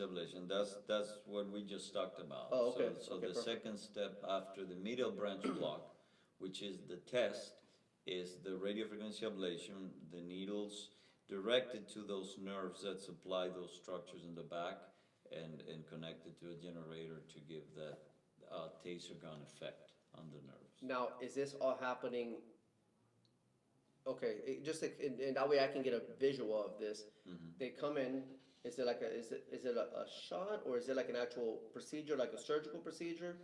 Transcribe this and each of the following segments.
ablation. That's what we just talked about. Oh, okay. So Okay, the perfect. second step after the medial branch block, which is the test, is the radiofrequency ablation. The needles directed to those nerves that supply those structures in the back, and connected to a generator to give that taser gun effect on the nerves. Now, is this all happening? Okay, just like, and that way I can get a visual of this. They come in. Is it like a shot, or is it like an actual procedure, like a surgical procedure,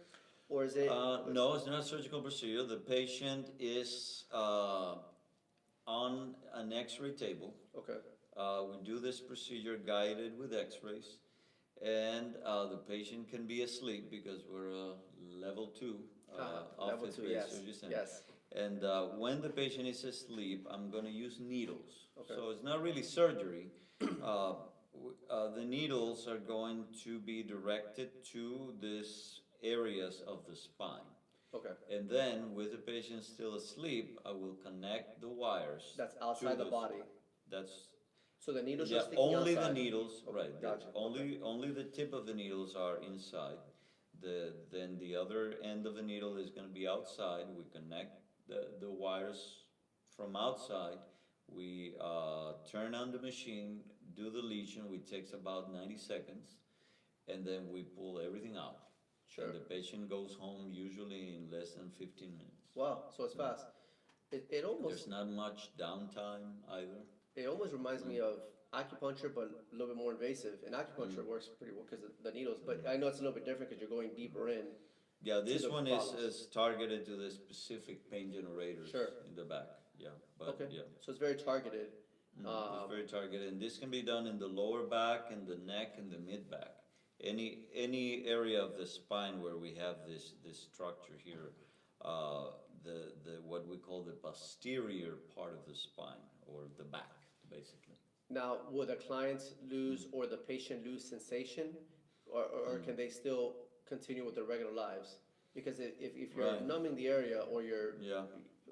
or is it? No, it's not a surgical procedure. The patient is on an X-ray table. Okay. We do this procedure guided with X-rays, and the patient can be asleep because we're a level 2 Level 2, office-based yes. surgery center. Yes. And when the patient is asleep, I'm going to use needles. Okay. So it's not really surgery. The needles are going to be directed to these areas of the spine. Okay. And then, with the patient still asleep, I will connect the wires. That's outside the body. That's So the needles are yeah, sticking only outside. the needles, Okay, right? gotcha. Only the tip of the needles are inside. Then the other end of the needle is going to be outside. We connect the wires from outside. We turn on the machine, do the lesion, which takes about 90 seconds, and then we pull everything out. Sure. And the patient goes home usually in less than 15 minutes. Wow, so it's fast. It almost There's not much downtime either. It almost reminds me of acupuncture, but a little bit more invasive. And acupuncture works pretty well because of the needles. But I know it's a little bit different because you're going deeper in. Yeah, this the one follows. is targeted to the specific pain generators Sure. in the back. Yeah, but Okay. yeah. So it's very targeted. It's very targeted, and this can be done in the lower back, and the neck, and the mid back. Any area of the spine where we have this structure here, the what we call the posterior part of the spine, or the back, basically. Now, will the clients lose or the patient lose sensation, or can they still continue with their regular lives? Because if you're Right. numbing the area or you're Yeah,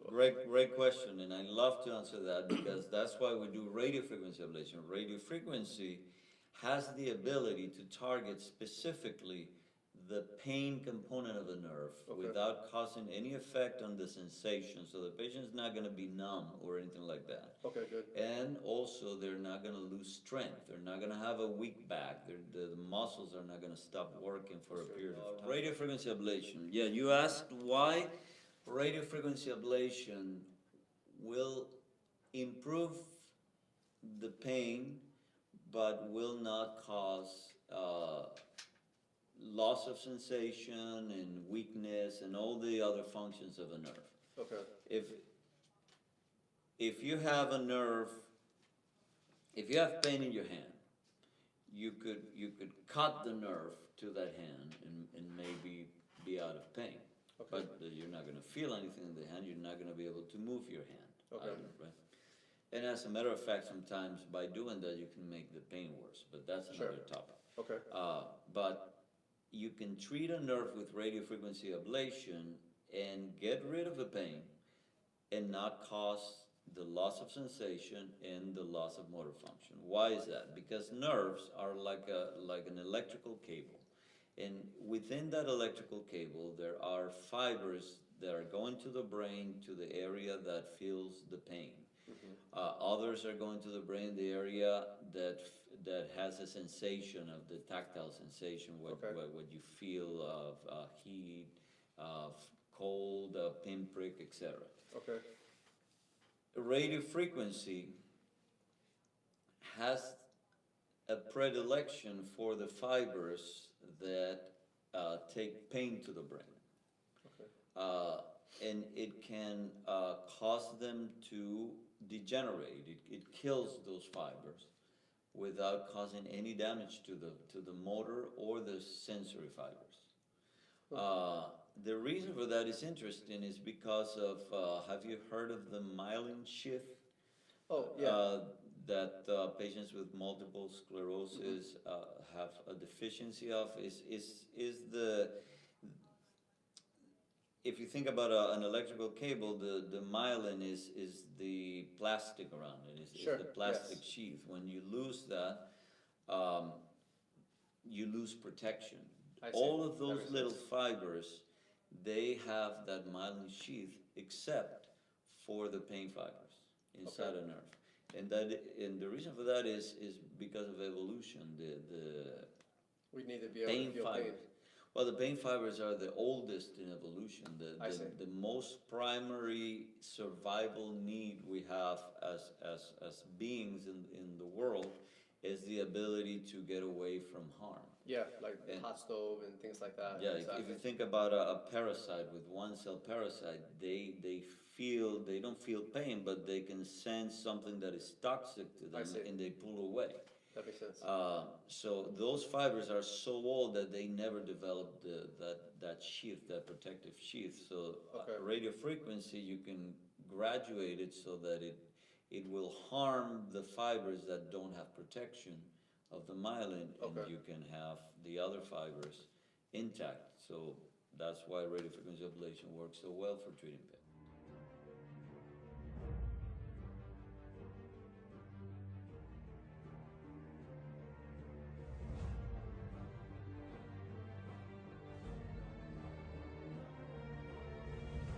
great question, and I love to answer that because that's why we do radiofrequency ablation. Radiofrequency has the ability to target specifically the pain component of the nerve without causing any effect on the sensation. So the patient's not going to be numb or anything like that. Okay, good. And also, they're not going to lose strength. They're not going to have a weak back. The muscles are not going to stop working for a period of time. Radiofrequency ablation. Yeah, you asked why radiofrequency ablation will improve the pain, but will not cause loss of sensation and weakness and all the other functions of a nerve. Okay. If you have a nerve, if you have pain in your hand, you could cut the nerve to that hand and maybe be out of pain. Okay. But you're not going to feel anything in the hand. You're not going to be able to move your hand. Okay. Either, right? And as a matter of fact, sometimes by doing that, you can make the pain worse. But that's another topic. Okay. But you can treat a nerve with radiofrequency ablation and get rid of the pain and not cause the loss of sensation and the loss of motor function. Why is that? Because nerves are like an electrical cable. And within that electrical cable, there are fibers that are going to the brain, to the area that feels the pain. Others are going to the brain, the area that has a sensation of the tactile sensation, what you feel of heat, of cold, pinprick, etc. Okay. Radio frequency has a predilection for the fibers that take pain to the brain. Okay. And it can cause them to degenerate. It kills those fibers without causing any damage to the motor or the sensory fibers. The reason for that is interesting is because of, have you heard of the Myelin sheath? Oh, yeah. That patients with multiple sclerosis have a deficiency of is the, if you think about an electrical cable, the myelin is the plastic around it. It's the plastic sheath. When you lose that, you lose protection. I see. All of That those makes little sense. fibers, they have that myelin sheath except for the pain fibers inside Okay. a nerve. And the reason for that is because of evolution. The We need to be able pain to feel pain. fibers. Well, the pain fibers are the oldest in evolution. I see. The most primary survival need we have as beings in the world is the ability to get away from harm. Yeah, like And- hot stove and things like that. Yeah, exactly. if you think about a parasite with one cell parasite, they don't feel pain, but they can sense something that is toxic to I them see. and they pull away. That makes sense. So those fibers are so old that they never developed that sheath, that protective sheath. So Okay. radio frequency, you can graduate it so that it will harm the fibers that don't have protection of the myelin, and Okay. you can have the other fibers intact. So that's why radio frequency ablation works so well for treating pain.